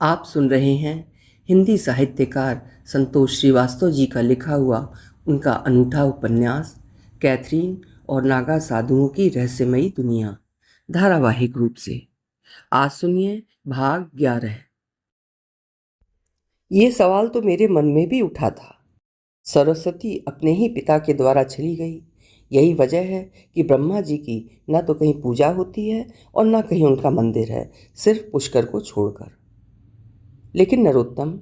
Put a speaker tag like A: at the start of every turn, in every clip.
A: आप सुन रहे हैं हिंदी साहित्यकार संतोष श्रीवास्तव जी का लिखा हुआ उनका अनूठा उपन्यास कैथरीन और नागा साधुओं की रहस्यमयी दुनिया, धारावाहिक रूप से। आज सुनिए भाग 11। ये सवाल तो मेरे मन में भी उठा था। सरस्वती अपने ही पिता के द्वारा चली गई। यही वजह है कि ब्रह्मा जी की न तो कहीं पूजा होती है और न कहीं उनका मंदिर है, सिर्फ पुष्कर को छोड़कर। लेकिन नरोत्तम,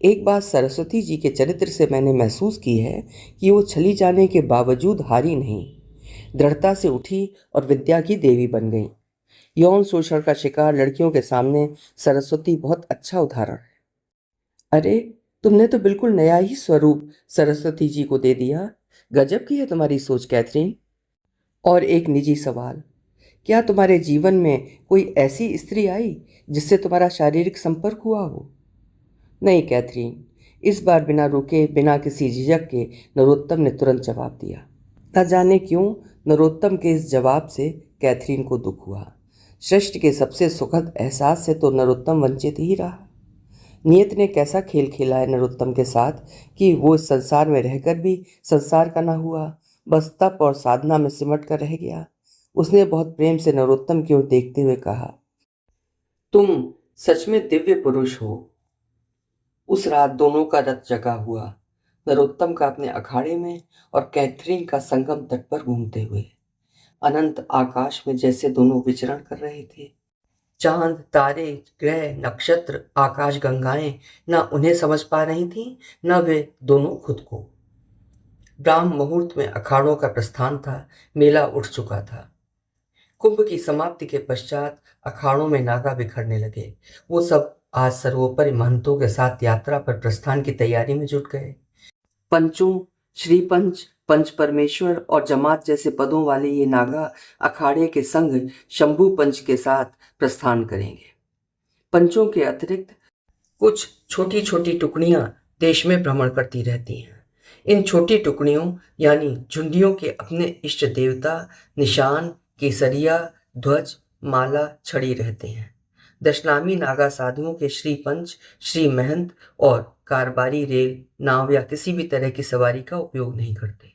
A: एक बात सरस्वती जी के चरित्र से मैंने महसूस की है कि वो छली जाने के बावजूद हारी नहीं, दृढ़ता से उठी और विद्या की देवी बन गई। यौन शोषण का शिकार लड़कियों के सामने सरस्वती बहुत अच्छा उदाहरण है। अरे, तुमने तो बिल्कुल नया ही स्वरूप सरस्वती जी को दे दिया। गजब की है तुम्हारी सोच, कैथरीन। और एक निजी सवाल, क्या तुम्हारे जीवन में कोई ऐसी स्त्री आई जिससे तुम्हारा शारीरिक संपर्क हुआ हो? नहीं कैथरीन, इस बार बिना रुके, बिना किसी झिझक के नरोत्तम ने तुरंत जवाब दिया। न जाने क्यों नरोत्तम के इस जवाब से कैथरीन को दुख हुआ। सृष्टि के सबसे सुखद एहसास से तो नरोत्तम वंचित ही रहा। नियत ने कैसा खेल खेला है नरोत्तम के साथ कि वो इस संसार में रहकर भी संसार का ना हुआ, बस तप और साधना में सिमट कर रह गया। उसने बहुत प्रेम से नरोत्तम की ओर देखते हुए कहा, तुम सच में दिव्य पुरुष हो। उस रात दोनों का रथ जगा हुआ, नरोत्तम का अपने अखाड़े में और कैथरीन का संगम तट पर घूमते हुए। अनंत आकाश में जैसे दोनों विचरण कर रहे थे। चांद, तारे, ग्रह, नक्षत्र, आकाश गंगाएं न उन्हें समझ पा रही थीं, न वे दोनों खुद को। ब्राह्म मुहूर्त में अखाड़ों का प्रस्थान था। मेला उठ चुका था। कुंभ की समाप्ति के पश्चात अखाड़ों में नागा बिखरने लगे। वो सब आज सर्वोपरि महंतों के साथ यात्रा पर प्रस्थान की तैयारी में जुट गए। पंचों, श्रीपंच, पंच परमेश्वर और जमात जैसे पदों वाले ये नागा अखाड़े के संग शंभू पंच के साथ प्रस्थान करेंगे। पंचों के अतिरिक्त कुछ छोटी छोटी टुकड़ियां देश में भ्रमण करती रहती हैं। इन छोटी टुकड़ियों यानी झुंडियों के अपने इष्ट देवता, निशान, केसरिया, ध्वज, माला, छड़ी रहते हैं। दशनामी नागा साधुओं के श्री पंच, श्री महंत और कारबारी रेल, नाव या किसी भी तरह की सवारी का उपयोग नहीं करते।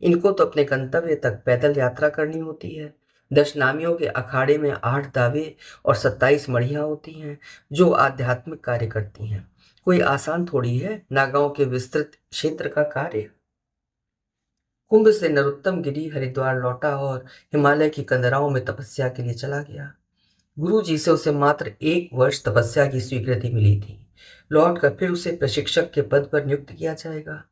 A: इनको तो अपने गंतव्य तक पैदल यात्रा करनी होती है। दशनामियों के अखाड़े में 8 दावे और 27 मढ़ियाँ होती हैं जो आध्यात्मिक कार्य करती हैं। कोई आसान थोड़ी है नागाओं के विस्तृत क्षेत्र का कार्य। कुंभ से नरोत्तम गिरी हरिद्वार लौटा और हिमालय की कंदराओं में तपस्या के लिए चला गया। गुरु जी से उसे मात्र 1 वर्ष तपस्या की स्वीकृति मिली थी। लौटकर फिर उसे प्रशिक्षक के पद पर नियुक्त किया जाएगा।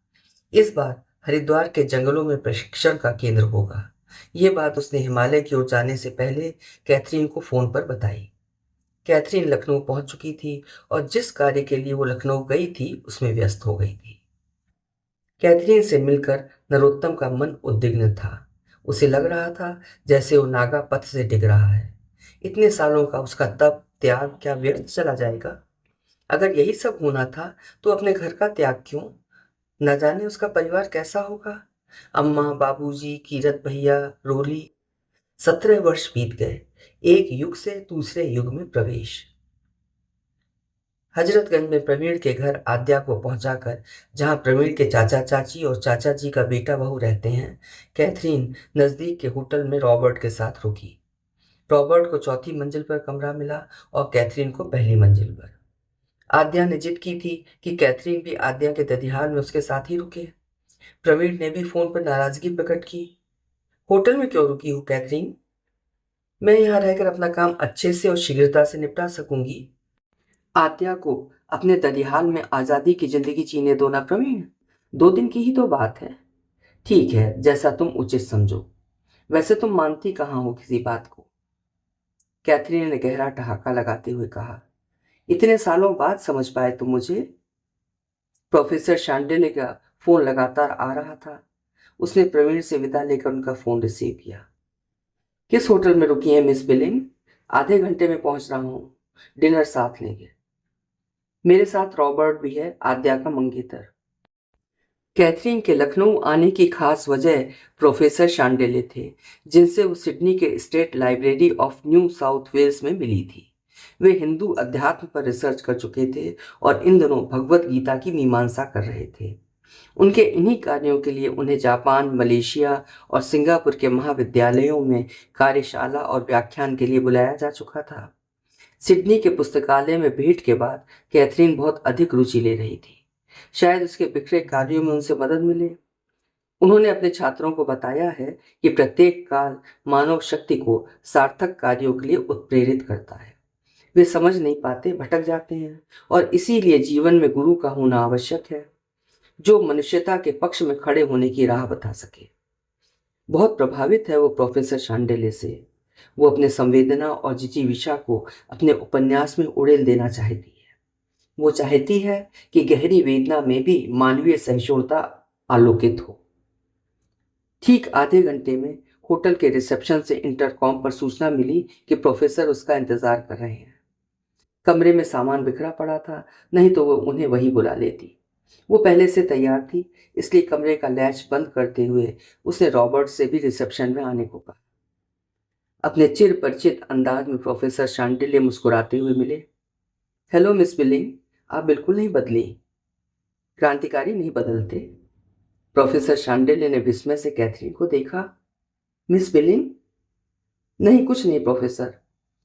A: इस बार हरिद्वार के जंगलों में प्रशिक्षण का केंद्र होगा। ये बात उसने हिमालय की ओर जाने से पहले कैथरीन को फोन पर बताई। कैथरीन लखनऊ पहुंच चुकी थी और जिस कार्य के लिए वो लखनऊ गई थी उसमें व्यस्त हो गई थी। कैथरीन से मिलकर नरोत्तम का मन उद्विग्न था। उसे लग रहा था जैसे वो नागा पथ से डिग रहा है। इतने सालों का उसका तप त्याग क्या व्यर्थ चला जाएगा? अगर यही सब होना था तो अपने घर का त्याग क्यों? न जाने उसका परिवार कैसा होगा। अम्मा, बाबूजी, कीरत भैया, रोली। 17 वर्ष बीत गए। एक युग से दूसरे युग में प्रवेश। हजरतगंज में प्रवीण के घर आद्या को पहुंचाकर, जहां प्रवीण के चाचा चाची और चाचा जी का बेटा बहू रहते हैं, कैथरीन नजदीक के होटल में रॉबर्ट के साथ रुकी। रॉबर्ट को चौथी मंजिल पर कमरा मिला और कैथरीन को पहली मंजिल पर। आद्या ने जिद की थी कि कैथरीन भी आद्या के ददिहाल में उसके साथ ही रुके। प्रवीण ने भी फोन पर नाराजगी प्रकट की। होटल में क्यों रुकी हो कैथरीन? मैं यहाँ रहकर अपना काम अच्छे से और शीघ्रता से निपटा सकूंगी। आद्या को अपने ददिहाल में आजादी की जिंदगी जीने दो ना प्रवीण। 2 दिन की ही तो बात है। ठीक है, जैसा तुम उचित समझो। वैसे तुम मानती कहाँ हो किसी बात को? कैथरीन ने गहरा ठहाका लगाते हुए कहा। इतने सालों बाद समझ पाए तुम मुझे? प्रोफेसर शांडिल्य का फोन लगातार आ रहा था। उसने प्रवीण से विदा लेकर उनका फोन रिसीव किया। किस होटल में रुकी है मिस बिलिंग? आधे घंटे में पहुंच रहा हूं। डिनर साथ लेंगे। मेरे साथ रॉबर्ट भी है, आद्या का मंगेतर। कैथरीन के लखनऊ आने की खास वजह प्रोफेसर शांडिल्य थे, जिनसे वो सिडनी के state library of New South Wales में मिली थी। वे हिंदू अध्यात्म पर रिसर्च कर चुके थे और इन दिनों भगवत गीता की मीमांसा कर रहे थे। उनके इन्हीं कार्यों के लिए उन्हें जापान, मलेशिया और सिंगापुर के महाविद्यालयों में कार्यशाला और व्याख्यान के लिए बुलाया जा चुका था। सिडनी के पुस्तकालय में भेंट के बाद कैथरीन बहुत अधिक रुचि ले रही थी। शायद उसके बिखरे कार्यों में उनसे मदद मिले। उन्होंने अपने छात्रों को बताया है कि प्रत्येक काल मानव शक्ति को सार्थक कार्यों के लिए उत्प्रेरित करता है। वे समझ नहीं पाते, भटक जाते हैं, और इसीलिए जीवन में गुरु का होना आवश्यक है, जो मनुष्यता के पक्ष में खड़े होने की राह बता सके। बहुत प्रभावित है वो प्रोफेसर शांडिल्य से। वो अपने संवेदना और जिजीविषा को अपने उपन्यास में उड़ेल देना चाहती है। वो चाहती है कि गहरी वेदना में भी मानवीय सहिष्णुता आलोकित हो। ठीक आधे घंटे में होटल के रिसेप्शन से इंटरकॉम पर सूचना मिली कि प्रोफेसर उसका इंतजार कर रहे हैं। कमरे में सामान बिखरा पड़ा था, नहीं तो वो उन्हें वहीं बुला लेती। वो पहले से तैयार थी, इसलिए कमरे का लैच बंद करते हुए उसने रॉबर्ट से भी रिसेप्शन में आने को कहा। अपने चिर परिचित अंदाज में प्रोफेसर शांडिल्य मुस्कुराते हुए मिले। हेलो मिस बिलिंग, आप बिल्कुल नहीं बदली। क्रांतिकारी नहीं बदलते। प्रोफेसर शांडिल्य ने विस्मय से कैथरीन को देखा। Miss billing? नहीं, कुछ नहीं प्रोफेसर।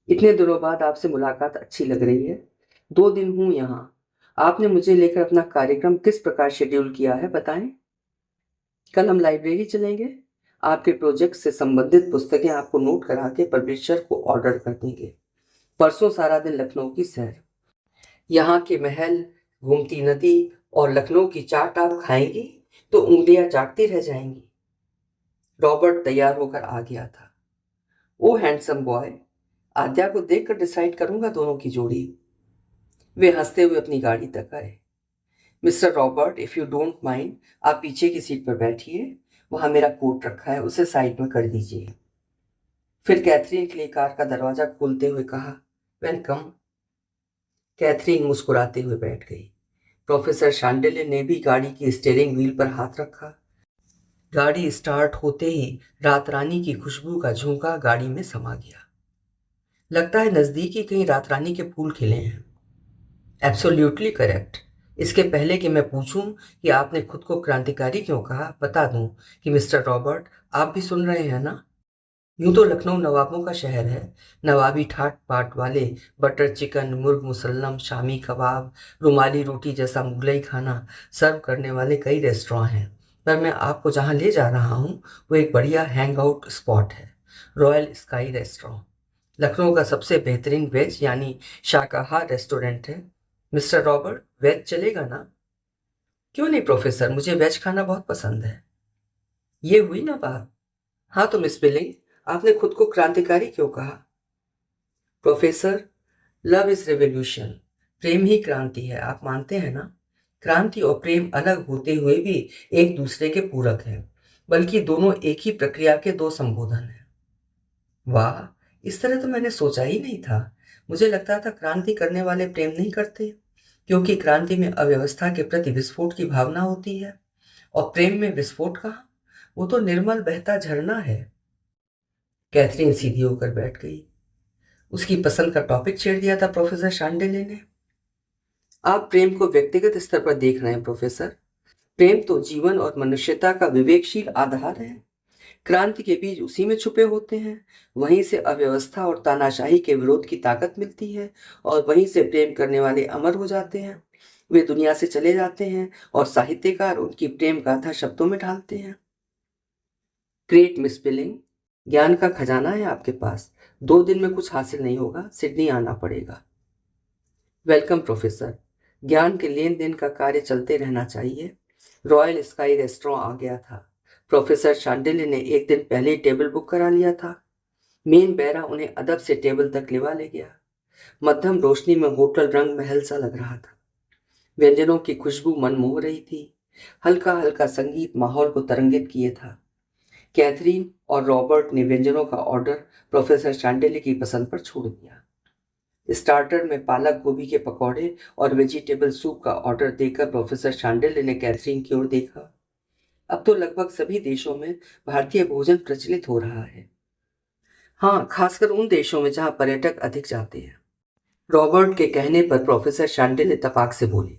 A: इतने दिनों बाद आपसे मुलाकात अच्छी लग रही है। 2 दिन हूं यहाँ। आपने मुझे लेकर अपना कार्यक्रम किस प्रकार शेड्यूल किया है, बताएं। कल हम लाइब्रेरी चलेंगे। आपके प्रोजेक्ट से संबंधित पुस्तकें आपको नोट करा के पब्लिशर को ऑर्डर कर देंगे। परसों सारा दिन लखनऊ की सैर, यहाँ के महल, घूमती नदी और लखनऊ की चाट आप खाएंगी तो उंगलियां चाटती रह जाएंगी। रॉबर्ट तैयार होकर आ गया था। ओ हैंडसम बॉय, आद्या को देखकर डिसाइड करूंगा दोनों की जोड़ी। वे हंसते हुए अपनी गाड़ी तक आए। Mister Robert, if you don't mind, आप पीछे की सीट पर बैठिए। वहां मेरा कोट रखा है, उसे साइड में कर दीजिए। फिर कैथरीन के लिए कार का दरवाजा खोलते हुए कहा, वेलकम। कैथरीन मुस्कुराते हुए बैठ गई। प्रोफेसर शांडिल्य ने भी गाड़ी की स्टीयरिंग व्हील पर हाथ रखा। गाड़ी स्टार्ट होते ही रात रानी की खुशबू का झोंका गाड़ी में समा गया। लगता है नजदीक ही कहीं रात रानी के फूल खिले हैं। Absolutely correct. इसके पहले कि मैं पूछूं कि आपने खुद को क्रांतिकारी क्यों कहा, बता दूं कि मिस्टर रॉबर्ट, आप भी सुन रहे हैं ना। यूं तो लखनऊ नवाबों का शहर है। नवाबी ठाट बाट वाले बटर चिकन, मुर्ग मुसल्लम, शामी कबाब, रुमाली रोटी जैसा मुगलई खाना सर्व करने वाले कई रेस्टोरेंट हैं। पर मैं आपको जहां ले जा रहा हूं वो एक बढ़िया हैंग आउट स्पॉट है, रॉयल स्काई रेस्टोरेंट। लखनऊ का सबसे बेहतरीन वेज यानी शाकाहार रेस्टोरेंट है। मिस्टर रॉबर्ट, वेज चलेगा ना? क्यों नहीं प्रोफेसर, मुझे वेज खाना बहुत पसंद है। ये हुई ना बात। हाँ तो मिस बिलिंग, आपने खुद को क्रांतिकारी क्यों कहा? Professor, love is revolution. प्रेम ही क्रांति है, आप मानते हैं ना। क्रांति और प्रेम अलग होते हुए भी एक दूसरे के पूरक हैं, बल्कि दोनों एक ही प्रक्रिया के दो संबोधन हैं। वाह, इस तरह तो मैंने सोचा ही नहीं था। मुझे लगता था क्रांति करने वाले प्रेम नहीं करते, क्योंकि क्रांति में अव्यवस्था के प्रति विस्फोट की भावना होती है, और प्रेम में विस्फोट कहाँ, वो तो निर्मल बहता झरना है। कैथरीन सीधी होकर बैठ गई। उसकी पसंद का टॉपिक छेड़ दिया था प्रोफेसर शांडिल्य ने। आप प्रेम को व्यक्तिगत स्तर पर देख रहे हैं प्रोफेसर। प्रेम तो जीवन और मनुष्यता का विवेकशील आधार है। क्रांति के बीज उसी में छुपे होते हैं। वहीं से अव्यवस्था और तानाशाही के विरोध की ताकत मिलती है, और वहीं से प्रेम करने वाले अमर हो जाते हैं। वे दुनिया से चले जाते हैं और साहित्यकार उनकी प्रेम गाथा शब्दों में ढालते हैं। ग्रेट मिस बिलिंग, ज्ञान का खजाना है आपके पास। 2 दिन में कुछ हासिल नहीं होगा, सिडनी आना पड़ेगा। Welcome professor. ज्ञान के लेन देन का कार्य चलते रहना चाहिए। रॉयल स्काई रेस्टोरेंट आ गया था। प्रोफेसर शांडिल्य ने एक दिन पहले ही टेबल बुक करा लिया था। मेन बैरा उन्हें अदब से टेबल तक लेवा ले गया। मध्यम रोशनी में होटल रंग महल सा लग रहा था। व्यंजनों की खुशबू मन मोह रही थी। हल्का हल्का संगीत माहौल को तरंगित किए था। कैथरीन और रॉबर्ट ने व्यंजनों का ऑर्डर प्रोफेसर शांडिल्य की पसंद पर छोड़ दिया। स्टार्टर में पालक गोभी के पकौड़े और वेजिटेबल सूप का ऑर्डर देकर प्रोफेसर शांडिल्य ने कैथरीन की ओर देखा। अब तो लगभग सभी देशों में भारतीय भोजन प्रचलित हो रहा है। हाँ, खासकर उन देशों में जहाँ पर्यटक अधिक जाते हैं। रॉबर्ट के कहने पर प्रोफेसर शांडिल इत्तेफाक से बोली,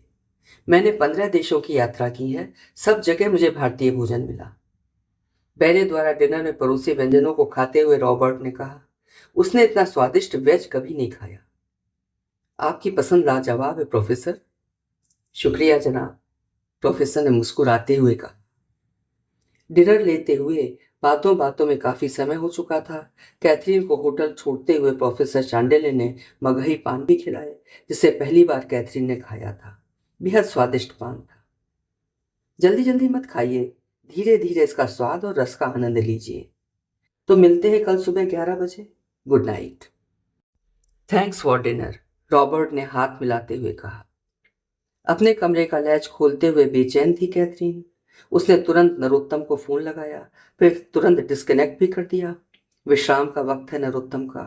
A: मैंने 15 देशों की यात्रा की है, सब जगह मुझे भारतीय भोजन मिला। बैरे द्वारा डिनर में परोसे व्यंजनों को खाते हुए रॉबर्ट ने कहा, उसने इतना स्वादिष्ट वेज कभी नहीं खाया। आपकी पसंद लाजवाब है प्रोफेसर। शुक्रिया जनाब, प्रोफेसर ने मुस्कुराते हुए कहा। डिनर लेते हुए बातों बातों में काफी समय हो चुका था। कैथरीन को होटल छोड़ते हुए प्रोफेसर चांडेले ने मगही पान भी खिलाए, जिसे पहली बार कैथरीन ने खाया था। बेहद स्वादिष्ट पान था। जल्दी जल्दी मत खाइए, धीरे धीरे इसका स्वाद और रस का आनंद लीजिए। तो मिलते हैं कल सुबह 11 बजे। Good night. Thanks for dinner, Robert ने हाथ मिलाते हुए कहा। अपने कमरे का लैच खोलते हुए बेचैन थी कैथरीन। उसने तुरंत नरोत्तम को फोन लगाया, फिर तुरंत डिस्कनेक्ट भी कर दिया। विश्राम का वक्त है नरोत्तम का।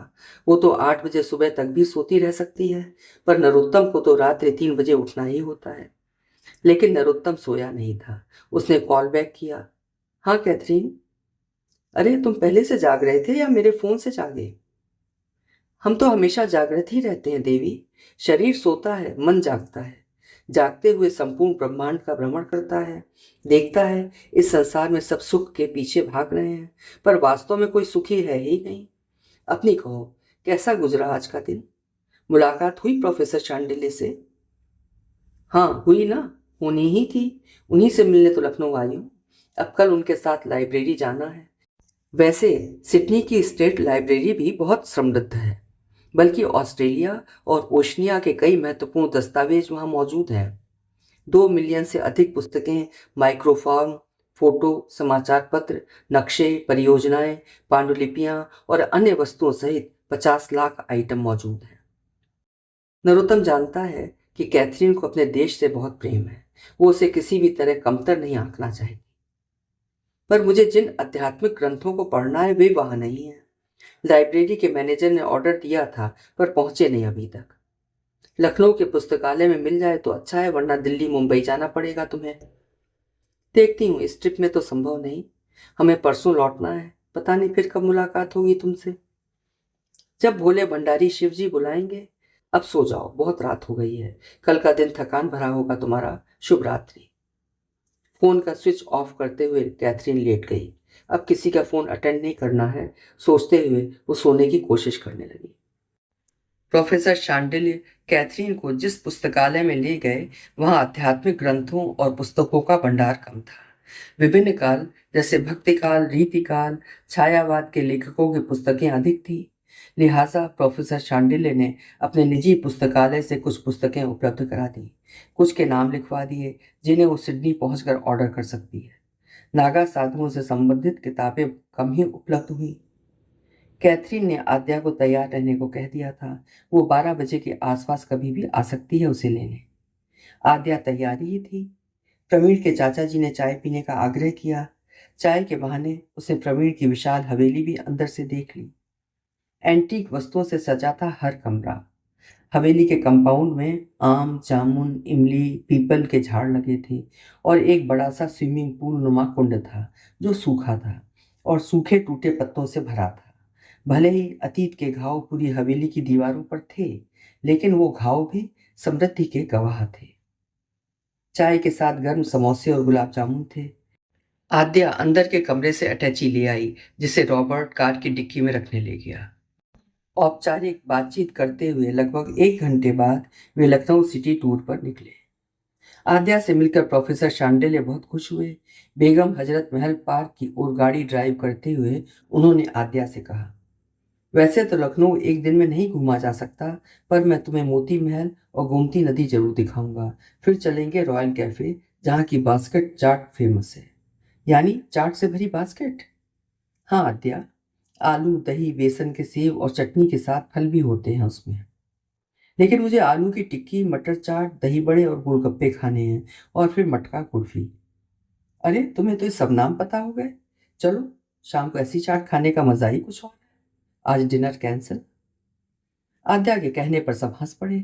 A: वो तो 8 बजे सुबह तक भी सोती रह सकती है, पर नरोत्तम को तो रात्रि 3 बजे उठना ही होता है। लेकिन नरोत्तम सोया नहीं था। उसने कॉल बैक किया। हाँ कैथरीन। अरे तुम पहले से जाग रहे थे या मेरे फोन से जागे? हम तो हमेशा जागृत ही रहते हैं देवी। शरीर सोता है, मन जागता है। जागते हुए संपूर्ण ब्रह्मांड का भ्रमण करता है, देखता है इस संसार में सब सुख के पीछे भाग रहे हैं, पर वास्तव में कोई सुखी है ही नहीं। अपनी कहो, कैसा गुजरा आज का दिन? मुलाकात हुई प्रोफेसर चांडिल्य से? हाँ हुई ना, होनी ही थी। उन्हीं से मिलने तो लखनऊ आई हूँ। अब कल उनके साथ लाइब्रेरी जाना है। वैसे सिडनी की स्टेट लाइब्रेरी भी बहुत समृद्ध है, बल्कि ऑस्ट्रेलिया और ओशनिया के कई महत्वपूर्ण दस्तावेज वहाँ मौजूद हैं। 2 मिलियन से अधिक पुस्तकें, माइक्रोफॉर्म, फोटो, समाचार पत्र, नक्शे, परियोजनाएं, पांडुलिपियां और अन्य वस्तुओं सहित 50 लाख आइटम मौजूद हैं। नरोत्तम जानता है कि कैथरीन को अपने देश से बहुत प्रेम है। वो उसे किसी भी तरह कमतर नहीं आंकना चाहेगी। पर मुझे जिन आध्यात्मिक ग्रंथों को पढ़ना है वे वहां नहीं है। लाइब्रेरी के मैनेजर ने ऑर्डर दिया था, पर पहुंचे नहीं अभी तक। लखनऊ के पुस्तकालय में मिल जाए तो अच्छा है, वरना दिल्ली मुंबई जाना पड़ेगा तुम्हें। देखती हूँ, इस ट्रिप में तो संभव नहीं। हमें परसों लौटना है, पता नहीं फिर कब मुलाकात होगी तुमसे। जब भोले भंडारी शिव जी बुलाएंगे। अब सो जाओ, बहुत रात हो गई है। कल का दिन थकान भरा होगा तुम्हारा। शुभ रात्रि। फोन का स्विच ऑफ करते हुए कैथरीन लेट गई। अब किसी का फोन अटेंड नहीं करना है, सोचते हुए वो सोने की कोशिश करने लगी। प्रोफेसर शांडिल्य कैथरीन को जिस पुस्तकालय में ले गए, वहां आध्यात्मिक ग्रंथों और पुस्तकों का भंडार कम था। विभिन्न काल, जैसे भक्ति काल, रीति काल, छायावाद के लेखकों की पुस्तकें अधिक थी। लिहाजा प्रोफेसर शांडिल्य ने अपने निजी पुस्तकालय से कुछ पुस्तकें उपलब्ध करा दी। कुछ के नाम लिखवा दिए, जिन्हें वो सिडनी पहुंचकर ऑर्डर कर सकती है। नागा साधुओं से संबंधित किताबें कम ही उपलब्ध हुई। कैथरीन ने आद्या को तैयार रहने को कह दिया था। वो 12 बजे के आसपास कभी भी आ सकती है उसे लेने। आद्या तैयारी ही थी। प्रवीण के चाचा जी ने चाय पीने का आग्रह किया। चाय के बहाने उसे प्रवीण की विशाल हवेली भी अंदर से देख ली। एंटीक वस्तुओं से सजा था हर कमरा। हवेली के कंपाउंड में आम, जामुन, इमली, पीपल के झाड़ लगे थे और एक बड़ा सा स्विमिंग पूल नुमा कुंड था, जो सूखा था और सूखे टूटे पत्तों से भरा था। भले ही अतीत के घाव पूरी हवेली की दीवारों पर थे, लेकिन वो घाव भी समृद्धि के गवाह थे। चाय के साथ गर्म समोसे और गुलाब जामुन थे। आद्या अंदर के कमरे से अटैची ले आई, जिसे रॉबर्ट कार की डिक्की में रखने ले गया। औपचारिक बातचीत करते हुए लगभग 1 घंटे बाद वे लखनऊ सिटी टूर पर निकले। आद्या से मिलकर प्रोफेसर शांडिल्य बहुत खुश हुए। बेगम हजरत महल पार्क की ओर गाड़ी ड्राइव करते हुए उन्होंने आद्या से कहा, वैसे तो लखनऊ एक दिन में नहीं घूमा जा सकता, पर मैं तुम्हें मोती महल और गोमती नदी जरूर दिखाऊंगा। फिर चलेंगे रॉयल कैफे, जहाँ की बास्केट चाट फेमस है। यानी चाट से भरी बास्केट? हाँ आद्या, आलू, दही, बेसन के सेव और चटनी के साथ फल भी होते हैं उसमें। लेकिन मुझे आलू की टिक्की, मटर चाट, दही बड़े और गोलगप्पे खाने हैं, और फिर मटका कुल्फी। अरे तुम्हें तो ये सब नाम पता हो गए। चलो, शाम को ऐसी चाट खाने का मजा ही कुछ और है। आज डिनर कैंसिल। आद्या के कहने पर सब हंस पड़े।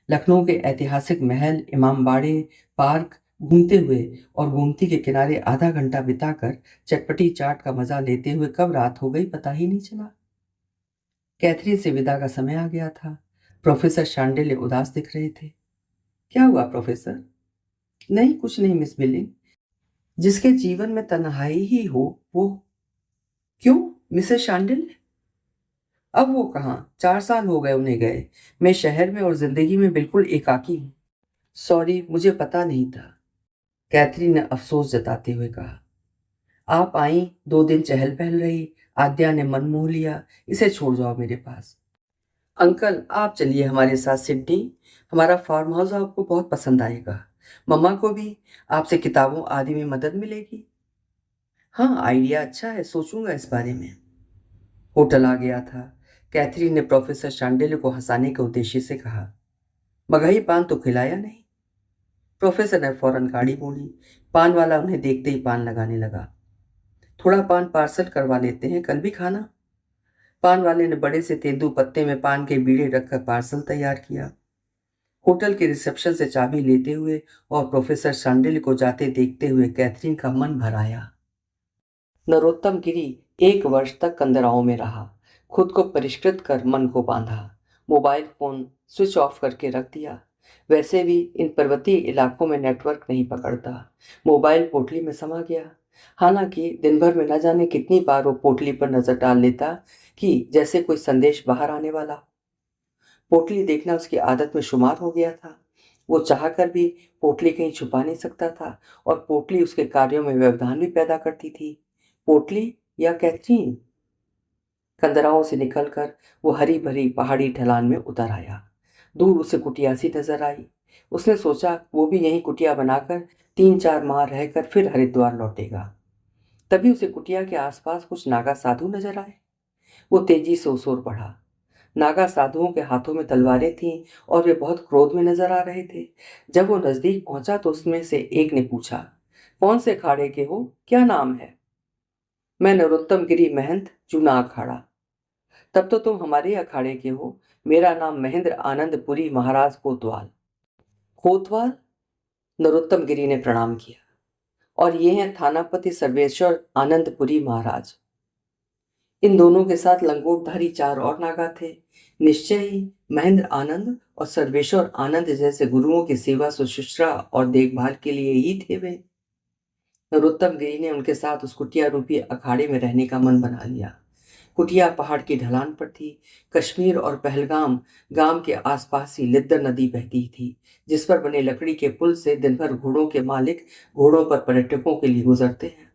A: लखनऊ के ऐतिहासिक महल, इमामबाड़े, पार्क घूमते हुए और गोमती के किनारे आधा घंटा बिताकर चटपटी चाट का मजा लेते हुए कब रात हो गई पता ही नहीं चला। कैथरीन से विदा का समय आ गया था। प्रोफेसर शांडिल्य उदास दिख रहे थे। क्या हुआ प्रोफेसर? नहीं, कुछ नहीं मिस बिलिंग। जिसके जीवन में तन्हाई ही हो वो। क्यों मिसेस शांडिल्य? अब वो कहाँ, 4 साल हो गए उन्हें गए। मैं शहर में और जिंदगी में बिल्कुल एकाकी हूँ। सॉरी, मुझे पता नहीं था, कैथरीन ने अफसोस जताते हुए कहा। आप आई, 2 दिन चहल पहल रही, आद्या ने मन मोह लिया, इसे छोड़ जाओ मेरे पास। अंकल आप चलिए हमारे साथ सिडनी, हमारा फार्म हाउस आपको बहुत पसंद आएगा। मम्मा को भी आपसे किताबों आदि में मदद मिलेगी। हाँ, आइडिया अच्छा है, सोचूंगा इस बारे में। होटल आ गया था। कैथरीन ने प्रोफेसर शांडिल्य को हंसाने के उद्देश्य से कहा, मगही पान तो खिलाया नहीं। प्रोफेसर ने फौरन गाड़ी मोड़ी। पान वाला उन्हें देखते ही पान लगाने लगा। थोड़ा पान पार्सल करवा लेते हैं, कल भी खाना। पान वाले ने बड़े से तेंदू पत्ते में पान के बीड़े रखकर पार्सल तैयार किया। होटल के रिसेप्शन से चाबी लेते हुए और प्रोफेसर शांडिल्य को जाते देखते हुए कैथरीन का मन भर आया। नरोत्तम गिरी 1 वर्ष तक कंदराओं में रहा। खुद को परिष्कृत कर मन को बांधा। मोबाइल फोन स्विच ऑफ करके रख दिया। वैसे भी इन पर्वतीय इलाकों में नेटवर्क नहीं पकड़ता। मोबाइल पोटली में समा गया। हालांकि दिन भर में न जाने कितनी बार वो पोटली पर नजर डाल लेता कि जैसे कोई संदेश बाहर आने वाला हो। पोटली देखना उसकी आदत में शुमार हो गया था। वो चाहकर भी पोटली कहीं छुपा नहीं सकता था और पोटली उसके कार्यों में व्यवधान भी पैदा करती थी। पोटली या कैथरीन? कंदराओं से निकलकर वो हरी भरी पहाड़ी ढलान में उतर आया। दूर उसे कुटिया सी नजर आई। उसने सोचा वो भी यहीं कुटिया बनाकर 3-4 माह रहकर फिर हरिद्वार लौटेगा। तभी उसे कुटिया के आसपास कुछ नागा साधु नजर आए। वो तेजी से उस ओर बढ़ा। नागा साधुओं के हाथों में तलवारें थीं और वे बहुत क्रोध में नजर आ रहे थे। जब वो नजदीक पहुंचा तो उसमें से एक ने पूछा, कौन से अखाड़े के हो, क्या नाम है? मैं नरोत्तम गिरी महंत, चूना अखाड़ा। तब तो तुम हमारे अखाड़े के हो। मेरा नाम महेंद्र आनंद पुरी महाराज कोतवाल। कोतवाल? नरोत्तम गिरी ने प्रणाम किया। और ये हैं थानापति सर्वेश्वर आनंदपुरी महाराज। इन दोनों के साथ लंगोटधारी 4 और नागा थे। निश्चय ही महेंद्र आनंद और सर्वेश्वर आनंद जैसे गुरुओं की सेवा सुश्रूषा और देखभाल के लिए ही थे वे। नरोत्तम गिरी ने उनके साथ उस कुटिया रूपी अखाड़े में रहने का मन बना लिया। कुटिया पहाड़ की ढलान पर थी। कश्मीर और पहलगाम गांव के आसपास ही लिद्दर नदी बहती थी, जिस पर बने लकड़ी के पुल से दिन भर घोड़ों के मालिक घोड़ों पर पर्यटकों के लिए गुजरते हैं।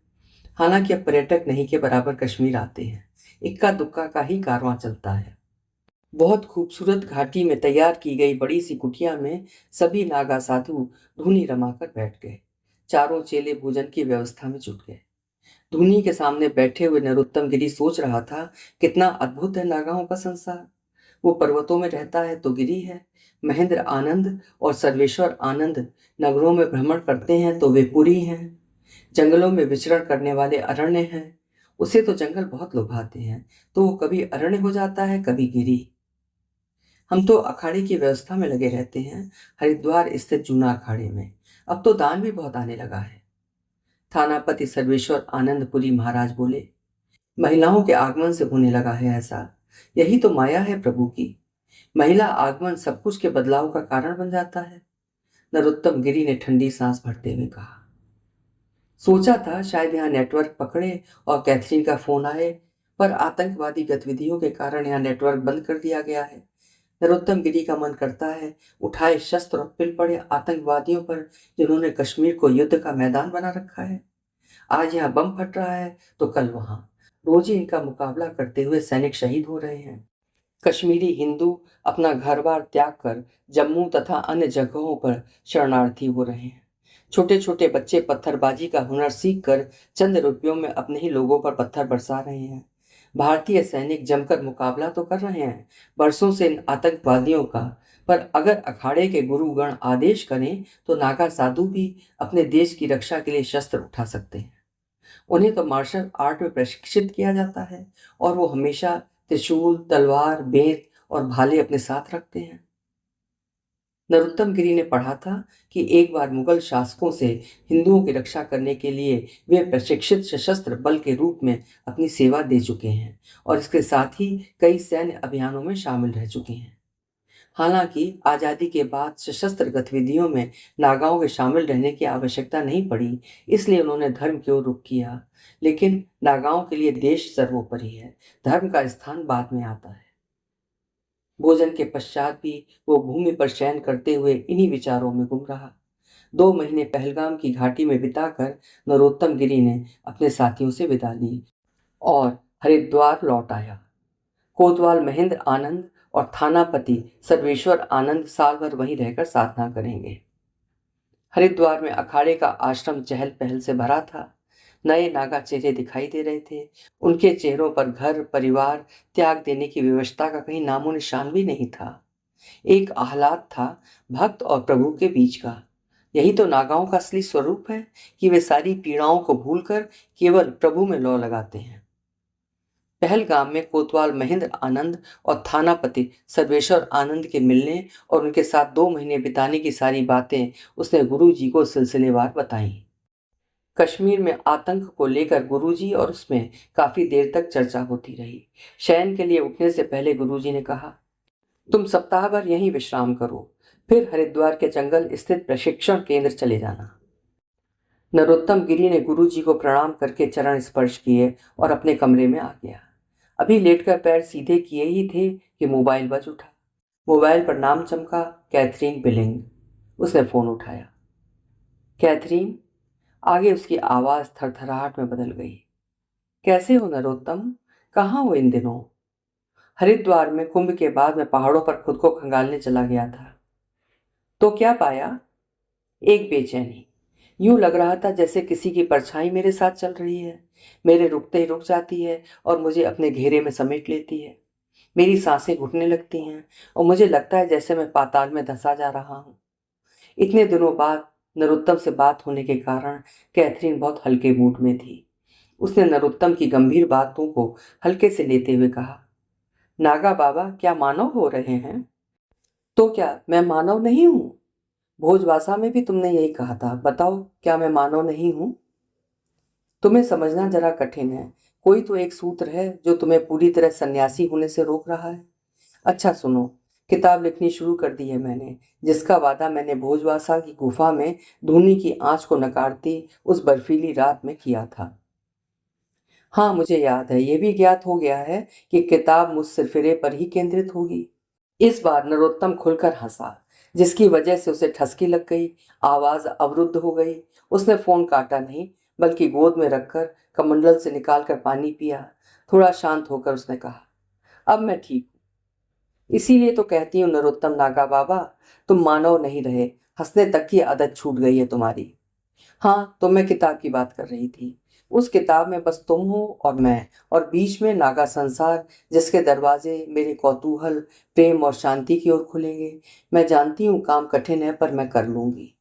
A: हालांकि अब पर्यटक नहीं के बराबर कश्मीर आते हैं, इक्का दुक्का का ही कारवां चलता है। बहुत खूबसूरत घाटी में तैयार की गई बड़ी सी कुटिया में सभी नागा साधु धूनी रमाकर बैठ गए। चारों चेले भोजन की व्यवस्था में जुट गए। धूनी के सामने बैठे हुए नरोत्तम गिरी सोच रहा था, कितना अद्भुत है नागाओं का संसार। वो पर्वतों में रहता है तो गिरी है, महेंद्र आनंद और सर्वेश्वर आनंद नगरों में भ्रमण करते हैं तो वे पुरी हैं, जंगलों में विचरण करने वाले अरण्य हैं। उसे तो जंगल बहुत लुभाते हैं, तो वो कभी अरण्य हो जाता है, कभी गिरी। हम तो अखाड़े की व्यवस्था में लगे रहते हैं, हरिद्वार स्थित जूना अखाड़े में। अब तो दान भी बहुत आने लगा है। थानापति सर्वेश्वर आनंदपुरी महाराज बोले, महिलाओं के आगमन से होने लगा है ऐसा। यही तो माया है प्रभु की। महिला आगमन सब कुछ के बदलाव का कारण बन जाता है। नरोत्तम गिरी ने ठंडी सांस भरते हुए कहा। सोचा था शायद यहाँ नेटवर्क पकड़े और कैथरीन का फोन आए, पर आतंकवादी गतिविधियों के कारण यहाँ नेटवर्क बंद कर दिया गया है। नरोत्तम गिरी का मन करता है उठाए शस्त्र और पिल पड़े आतंकवादियों पर, जिन्होंने कश्मीर को युद्ध का मैदान बना रखा है। आज यहाँ बम फट रहा है तो कल वहां। रोज ही इनका मुकाबला करते हुए सैनिक शहीद हो रहे हैं। कश्मीरी हिंदू अपना घर बार त्याग कर जम्मू तथा अन्य जगहों पर शरणार्थी हो रहे हैं। छोटे छोटे बच्चे पत्थरबाजी का हुनर सीख कर चंद रुपयों में अपने ही लोगों पर पत्थर बरसा रहे हैं। भारतीय सैनिक जमकर मुकाबला तो कर रहे हैं बरसों से इन आतंकवादियों का, पर अगर अखाड़े के गुरुगण आदेश करें तो नागा साधु भी अपने देश की रक्षा के लिए शस्त्र उठा सकते हैं। उन्हें तो मार्शल आर्ट में प्रशिक्षित किया जाता है और वो हमेशा त्रिशूल, तलवार, बेत और भाले अपने साथ रखते हैं। नरोत्तम गिरी ने पढ़ा था कि एक बार मुगल शासकों से हिंदुओं की रक्षा करने के लिए वे प्रशिक्षित सशस्त्र बल के रूप में अपनी सेवा दे चुके हैं और इसके साथ ही कई सैन्य अभियानों में शामिल रह चुके हैं। हालांकि आज़ादी के बाद सशस्त्र गतिविधियों में नागाओं के शामिल रहने की आवश्यकता नहीं पड़ी, इसलिए उन्होंने धर्म की ओर रुख किया। लेकिन नागाओं के लिए देश सर्वोपरि है, धर्म का स्थान बाद में आता है। भोजन के पश्चात भी वो भूमि पर शयन करते हुए इन्हीं विचारों में गुम रहा। 2 महीने पहलगाम की घाटी में बिताकर नरोत्तम गिरी ने अपने साथियों से विदा ली और हरिद्वार लौट आया। कोतवाल महेंद्र आनंद और थानापति सर्वेश्वर आनंद साल भर वहीं रहकर साधना करेंगे। हरिद्वार में अखाड़े का आश्रम चहल पहल से भरा था। नए नागा चेहरे दिखाई दे रहे थे। उनके चेहरों पर घर परिवार त्याग देने की विवशता का कहीं नामो निशान भी नहीं था। एक आह्लाद था भक्त और प्रभु के बीच का। यही तो नागाओं का असली स्वरूप है कि वे सारी पीड़ाओं को भूलकर केवल प्रभु में लौ लगाते हैं। पहलगाम में कोतवाल महेंद्र आनंद और थानापति सर्वेश्वर आनंद के मिलने और उनके साथ 2 महीने बिताने की सारी बातें उसने गुरुजी को सिलसिलेवार बताईं। कश्मीर में आतंक को लेकर गुरुजी और उसमें काफी देर तक चर्चा होती रही। शयन के लिए उठने से पहले गुरुजी ने कहा, तुम सप्ताह भर यहीं विश्राम करो, फिर हरिद्वार के जंगल स्थित प्रशिक्षण केंद्र चले जाना। नरोत्तम गिरी ने गुरुजी को प्रणाम करके चरण स्पर्श किए और अपने कमरे में आ गया। अभी लेटकर पैर सीधे किए ही थे कि मोबाइल बज उठा। मोबाइल पर नाम चमका, कैथरीन बिलिंग। उसने फोन उठाया। कैथरीन? आगे उसकी आवाज थरथराहट में बदल गई। कैसे हो नरोत्तम? कहाँ हो इन दिनों? हरिद्वार में कुंभ के बाद मैं पहाड़ों पर खुद को खंगालने चला गया था। तो क्या पाया? एक बेचैनी। यूं लग रहा था जैसे किसी की परछाई मेरे साथ चल रही है। मेरे रुकते ही रुक जाती है और मुझे अपने घेरे में समेट लेती है। मेरी सांसें घुटने लगती हैं और मुझे लगता है जैसे मैं पाताल में धंसा जा रहा हूँ। इतने दिनों बाद नरोत्तम से बात होने के कारण कैथरीन बहुत हल्के मूड में थी। उसने नरोत्तम की गंभीर बातों को हल्के से लेते हुए कहा, नागा बाबा क्या मानव हो रहे हैं? तो क्या मैं मानव नहीं हूँ? भोजभाषा में भी तुमने यही कहा था। बताओ, क्या मैं मानव नहीं हूँ? तुम्हें समझना जरा कठिन है। कोई तो एक सूत्र है जो तुम्हें पूरी तरह सन्यासी होने से रोक रहा है। अच्छा सुनो, किताब लिखनी शुरू कर दी है मैंने, जिसका वादा मैंने भोजवासा की गुफा में धूनी की आंच को नकारती उस बर्फीली रात में किया था। हाँ, मुझे याद है। ये भी ज्ञात हो गया है कि किताब मुझ सिरफिरे पर ही केंद्रित होगी। इस बार नरोत्तम खुलकर हंसा, जिसकी वजह से उसे ठसकी लग गई। आवाज अवरुद्ध हो गई। उसने फोन काटा नहीं, बल्कि गोद में रखकर कमंडल से निकालकर पानी पिया। थोड़ा शांत होकर उसने कहा, अब मैं ठीक हूँ। इसीलिए तो कहती हूँ नरोत्तम नागा बाबा, तुम मानव नहीं रहे, हंसने तक की आदत छूट गई है तुम्हारी। हाँ, तो मैं किताब की बात कर रही थी। उस किताब में बस तुम हो और मैं, और बीच में नागा संसार, जिसके दरवाजे मेरे कौतूहल प्रेम और शांति की ओर खुलेंगे। मैं जानती हूँ काम कठिन है, पर मैं कर लूंगी।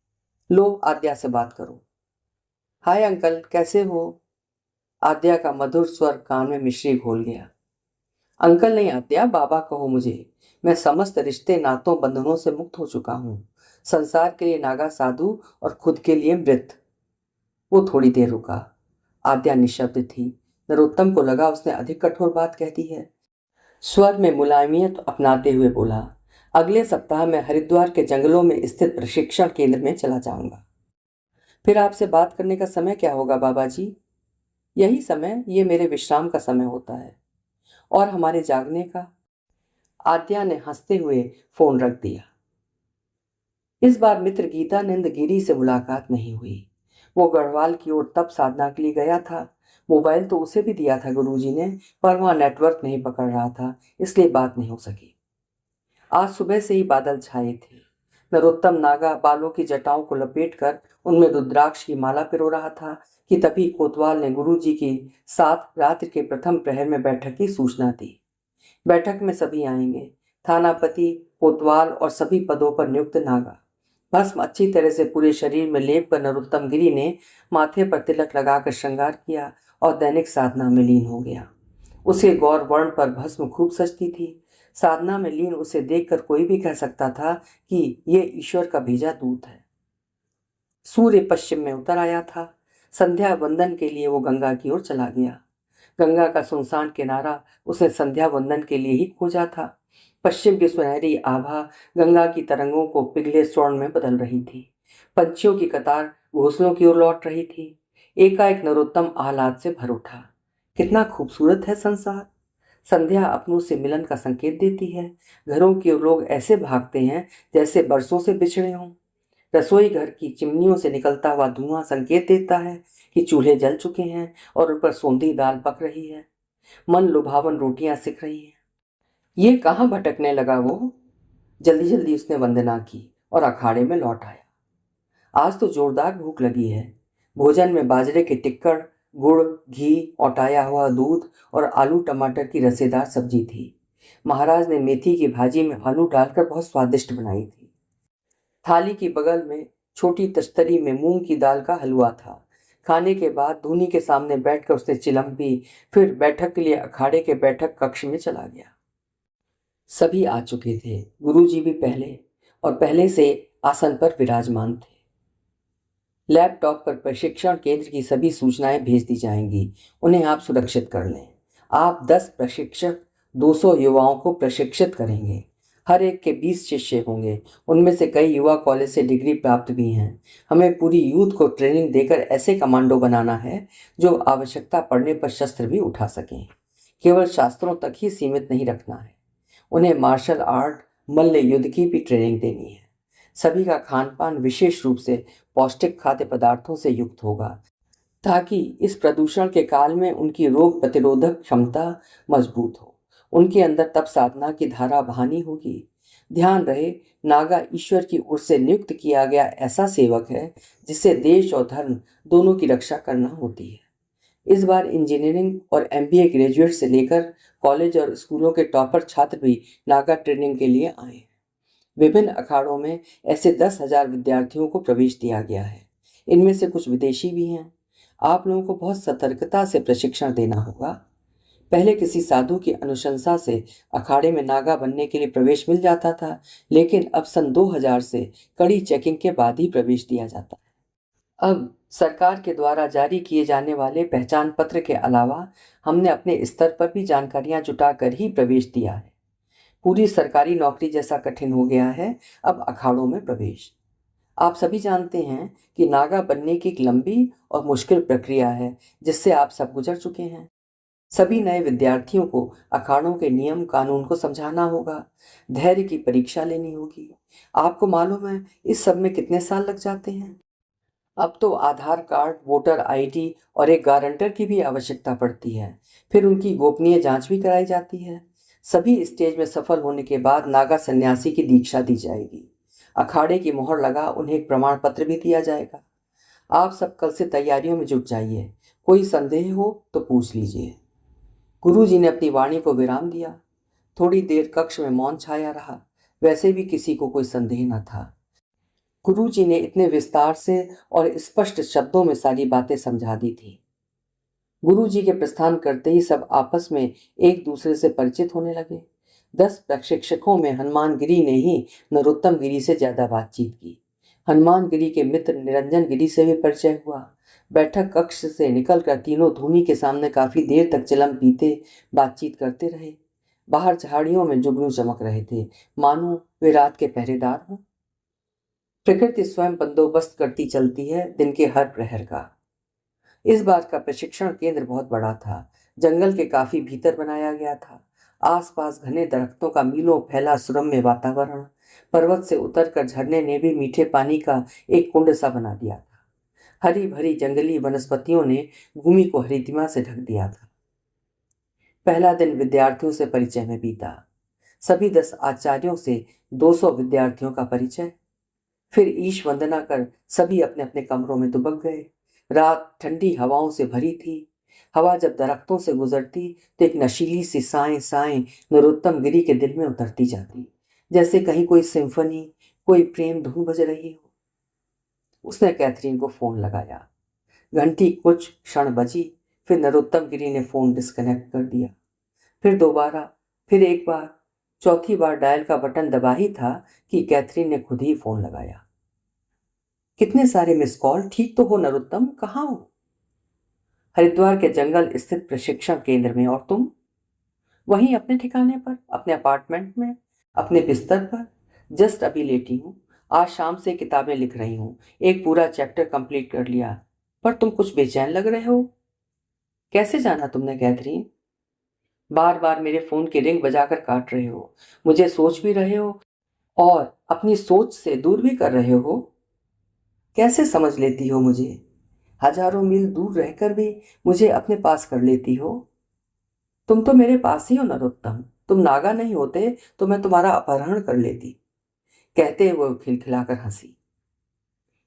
A: लो, आद्या से बात करो। हाय अंकल, कैसे हो? आद्या का मधुर स्वर कान में मिश्री घोल गया। अंकल नहीं आद्या, बाबा कहो मुझे। मैं समस्त रिश्ते नातों बंधनों से मुक्त हो चुका हूँ। संसार के लिए नागा साधु और खुद के लिए मृत। वो थोड़ी देर रुका। आद्या निशब्द थी। नरोत्तम को लगा उसने अधिक कठोर बात कह दी है। स्वर में मुलायमियत अपनाते हुए बोला, अगले सप्ताह मैं हरिद्वार के जंगलों में स्थित प्रशिक्षण केंद्र में चला जाऊंगा। फिर आपसे बात करने का समय क्या होगा बाबा जी? यही समय, ये मेरे विश्राम का समय होता है। और हमारे जागने का? आद्या ने हंसते हुए फोन रख दिया। इस बार मित्र गीतानंद गिरी से मुलाकात नहीं हुई। वो गढ़वाल की ओर तब साधना के लिए गया था। मोबाइल तो उसे भी दिया था गुरुजी ने, पर वहां नेटवर्क नहीं पकड़ रहा था, इसलिए बात नहीं हो सकी। आज सुबह से ही बादल छाए थे। नरोत्तम नागा बालों की जटाओं को लपेटकर उनमें रुद्राक्ष की माला पिरो रहा था कि तभी कोतवाल ने गुरुजी की साथ रात्रि के प्रथम प्रहर में बैठक की सूचना दी। बैठक में सभी आएंगे, थानापति, कोतवाल और सभी पदों पर नियुक्त नागा। भस्म अच्छी तरह से पूरे शरीर में लेप कर नरोत्तम गिरी ने माथे पर तिलक लगाकर श्रृंगार किया और दैनिक साधना में लीन हो गया। उसके गौर वर्ण पर भस्म खूब सजती थी। साधना में लीन उसे देखकर कोई भी कह सकता था कि ये ईश्वर का भेजा दूत है। सूर्य पश्चिम में उतर आया था। संध्या वंदन के लिए वो गंगा की ओर चला गया। गंगा का सुनसान किनारा उसने संध्या वंदन के लिए ही खोजा था। पश्चिम की सुनहरी आभा गंगा की तरंगों को पिघले स्वर्ण में बदल रही थी। पंछियों की कतार घोंसलों की ओर लौट रही थी। एकाएक नरोत्तम आह्लाद से भर उठा। कितना खूबसूरत है संसार। संध्या अपनों से मिलन का संकेत देती है। घरों के लोग ऐसे भागते हैं जैसे बरसों से बिछड़े हों। रसोई घर की चिमनियों से निकलता हुआ धुआं संकेत देता है कि चूल्हे जल चुके हैं और उन पर सौंधी दाल पक रही है। मन लुभावन रोटियां सिक रही हैं। ये कहाँ भटकने लगा वो। जल्दी जल्दी उसने वंदना की और अखाड़े में लौट आया। आज तो जोरदार भूख लगी है। भोजन में बाजरे के टिक्कड़, गुड़, घी, औटाया हुआ दूध और आलू टमाटर की रसेदार सब्जी थी। महाराज ने मेथी की भाजी में आलू डालकर बहुत स्वादिष्ट बनाई थी। थाली की बगल में छोटी तश्तरी में मूंग की दाल का हलवा था। खाने के बाद धूनी के सामने बैठकर उसने चिलम पी, फिर बैठक के लिए अखाड़े के बैठक कक्ष में चला गया। सभी आ चुके थे। गुरुजी भी पहले से आसन पर विराजमान थे। लैपटॉप पर प्रशिक्षण केंद्र की सभी सूचनाएं भेज दी जाएंगी। उन्हें आप सुरक्षित कर लें। आप 10 प्रशिक्षक 200 युवाओं को प्रशिक्षित करेंगे। हर एक के 20 शिष्य होंगे। उनमें से कई युवा कॉलेज से डिग्री प्राप्त भी हैं। हमें पूरी यूथ को ट्रेनिंग देकर ऐसे कमांडो बनाना है जो आवश्यकता पड़ने पर शस्त्र भी उठा सकें। केवल शास्त्रों तक ही सीमित नहीं रखना है। उन्हें मार्शल आर्ट, मल्ल युद्ध की भी ट्रेनिंग देनी है। सभी का खान पान विशेष रूप से पौष्टिक खाद्य पदार्थों से युक्त होगा ताकि इस प्रदूषण के काल में उनकी रोग प्रतिरोधक क्षमता मजबूत हो। उनके अंदर तप साधना की धारा बहानी होगी। ध्यान रहे, नागा ईश्वर की ओर से नियुक्त किया गया ऐसा सेवक है जिससे देश और धर्म दोनों की रक्षा करना होती है। इस बार इंजीनियरिंग और एमबीए ग्रेजुएट से लेकर कॉलेज और स्कूलों के टॉपर छात्र भी नागा ट्रेनिंग के लिए आए हैं। विभिन्न अखाड़ों में ऐसे 10,000 विद्यार्थियों को प्रवेश दिया गया है। इनमें से कुछ विदेशी भी हैं। आप लोगों को बहुत सतर्कता से प्रशिक्षण देना होगा। पहले किसी साधु की अनुशंसा से अखाड़े में नागा बनने के लिए प्रवेश मिल जाता था, लेकिन अब सन 2000 से कड़ी चेकिंग के बाद ही प्रवेश दिया जाता है। अब सरकार के द्वारा जारी किए जाने वाले पहचान पत्र के अलावा हमने अपने स्तर पर भी जानकारियां जुटाकर ही प्रवेश दिया है। पूरी सरकारी नौकरी जैसा कठिन हो गया है अब अखाड़ों में प्रवेश। आप सभी जानते हैं कि नागा बनने की एक लंबी और मुश्किल प्रक्रिया है जिससे आप सब गुजर चुके हैं। सभी नए विद्यार्थियों को अखाड़ों के नियम कानून को समझाना होगा। धैर्य की परीक्षा लेनी होगी। आपको मालूम है इस सब में कितने साल लग जाते हैं। अब तो आधार कार्ड, वोटर आईडी और एक गारंटर की भी आवश्यकता पड़ती है। फिर उनकी गोपनीय जांच भी कराई जाती है। सभी स्टेज में सफल होने के बाद नागा सन्यासी की दीक्षा दी जाएगी। अखाड़े की मोहर लगा उन्हें एक प्रमाण पत्र भी दिया जाएगा। आप सब कल से तैयारियों में जुट जाइए। कोई संदेह हो तो पूछ लीजिए। गुरुजी ने अपनी वाणी को विराम दिया। थोड़ी देर कक्ष में मौन छाया रहा। वैसे भी किसी को कोई संदेह न था। गुरुजी ने इतने विस्तार से और स्पष्ट शब्दों में सारी बातें समझा दी थी। गुरुजी के प्रस्थान करते ही सब आपस में एक दूसरे से परिचित होने लगे। 10 प्रशिक्षकों में हनुमान गिरी ने ही नरोत्तम गिरी से ज्यादा बातचीत की। हनुमान गिरी के मित्र निरंजन गिरी से भी परिचय हुआ। बैठक कक्ष से निकलकर तीनों धूनी के सामने काफी देर तक चिलम पीते बातचीत करते रहे। बाहर झाड़ियों में जुगनू चमक रहे थे, मानो वे रात के पहरेदार हों। प्रकृति स्वयं बंदोबस्त करती चलती है दिन के हर प्रहर का। इस बार का प्रशिक्षण केंद्र बहुत बड़ा था। जंगल के काफी भीतर बनाया गया था। आसपास घने दरख्तों का मीलों फैला सुरम्य वातावरण। पर्वत से उतरकर झरने ने भी मीठे पानी का एक कुंड सा बना दिया था। हरी भरी जंगली वनस्पतियों ने भूमि को हरितिमा से ढक दिया था। पहला दिन विद्यार्थियों से परिचय में बीता। सभी 10 आचार्यों से 200 विद्यार्थियों का परिचय। फिर ईश वंदना कर सभी अपने अपने कमरों में दुबक गए। रात ठंडी हवाओं से भरी थी। हवा जब दरख्तों से गुजरती तो एक नशीली सी साएं साएं नरोत्तम गिरी के दिल में उतरती जाती, जैसे कहीं कोई सिम्फनी, कोई प्रेम धुन बज रही हो। उसने कैथरीन को फोन लगाया। घंटी कुछ क्षण बजी, फिर नरोत्तम गिरी ने फोन डिस्कनेक्ट कर दिया। फिर दोबारा, फिर एक बार, चौथी बार डायल का बटन दबा ही था कि कैथरीन ने खुद ही फोन लगाया। कितने सारे मिस कॉल। ठीक तो हो नरोत्तम, कहाँ हो? हरिद्वार के जंगल स्थित प्रशिक्षण केंद्र में। और तुम? वहीं अपने ठिकाने पर, अपने अपार्टमेंट में। अपने बिस्तर पर। जस्ट अभी लेटी हूँ। आज शाम से किताबें लिख रही हूँ। एक पूरा चैप्टर कंप्लीट कर लिया। पर तुम कुछ बेचैन लग रहे हो। कैसे जाना तुमने कैथरीन? बार बार मेरे फोन की रिंग बजाकर काट रहे हो। मुझे सोच भी रहे हो और अपनी सोच से दूर भी कर रहे हो। कैसे समझ लेती हो मुझे? हजारों मील दूर रहकर भी मुझे अपने पास कर लेती हो। तुम तो मेरे पास ही हो नरोत्तम। तुम नागा नहीं होते तो मैं तुम्हारा अपहरण कर लेती। कहते हुए वो खिलखिलाकर हंसी।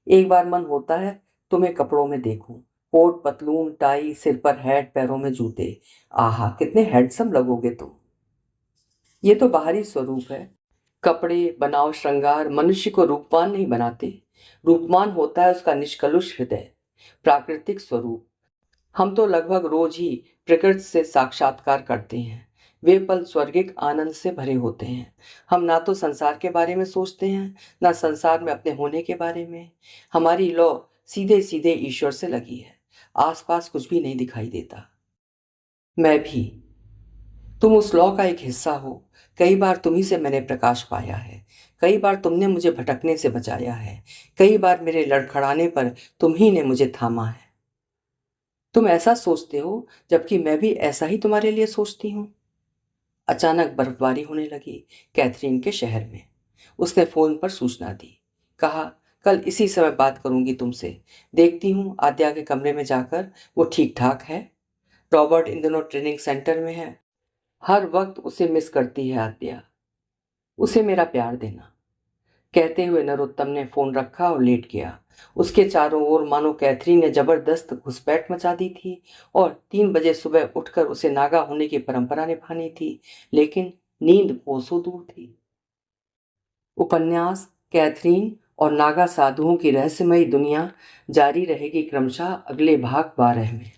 A: एक बार मन होता है तुम्हें कपड़ों में देखूं। कोट पतलून टाई, सिर पर हैट, पैरों में जूते। आहा, कितने हैंडसम लगोगे तुम। ये तो बाहरी स्वरूप है। कपड़े बनाव श्रृंगार मनुष्य को रूपवान नहीं बनाते। रूपवान होता है उसका निष्कलुष हृदय, प्राकृतिक स्वरूप। हम तो लगभग रोज ही प्रकृति से साक्षात्कार करते हैं। वे पल स्वर्गिक आनंद से भरे होते हैं। हम ना तो संसार के बारे में सोचते हैं, ना संसार में अपने होने के बारे में। हमारी लौ सीधे सीधे ईश्वर से लगी है। आसपास कुछ भी नहीं दिखाई देता। मैं भी। तुम उस लौ का एक हिस्सा हो। कई बार तुम्ही से मैंने प्रकाश पाया है। कई बार तुमने मुझे भटकने से बचाया है। कई बार मेरे लड़खड़ाने पर तुम ही ने मुझे थामा है। तुम ऐसा सोचते हो, जबकि मैं भी ऐसा ही तुम्हारे लिए सोचती हूँ। अचानक बर्फबारी होने लगी कैथरीन के शहर में। उसने फोन पर सूचना दी। कहा, कल इसी समय बात करूंगी तुमसे। देखती हूँ आद्या के कमरे में जाकर वो ठीक ठाक है। रॉबर्ट इन दिनों ट्रेनिंग सेंटर में है। हर वक्त उसे मिस करती है आद्या। उसे मेरा प्यार देना। कहते हुए नरोत्तम ने फोन रखा और लेट गया। उसके चारों ओर मानो कैथरीन ने जबरदस्त घुसपैठ मचा दी थी और 3 बजे सुबह उठकर उसे नागा होने की परंपरा निभानी थी। लेकिन नींद कोसों दूर थी। उपन्यास कैथरीन और नागा साधुओं की रहस्यमयी दुनिया जारी रहेगी क्रमशः अगले भाग 12 में।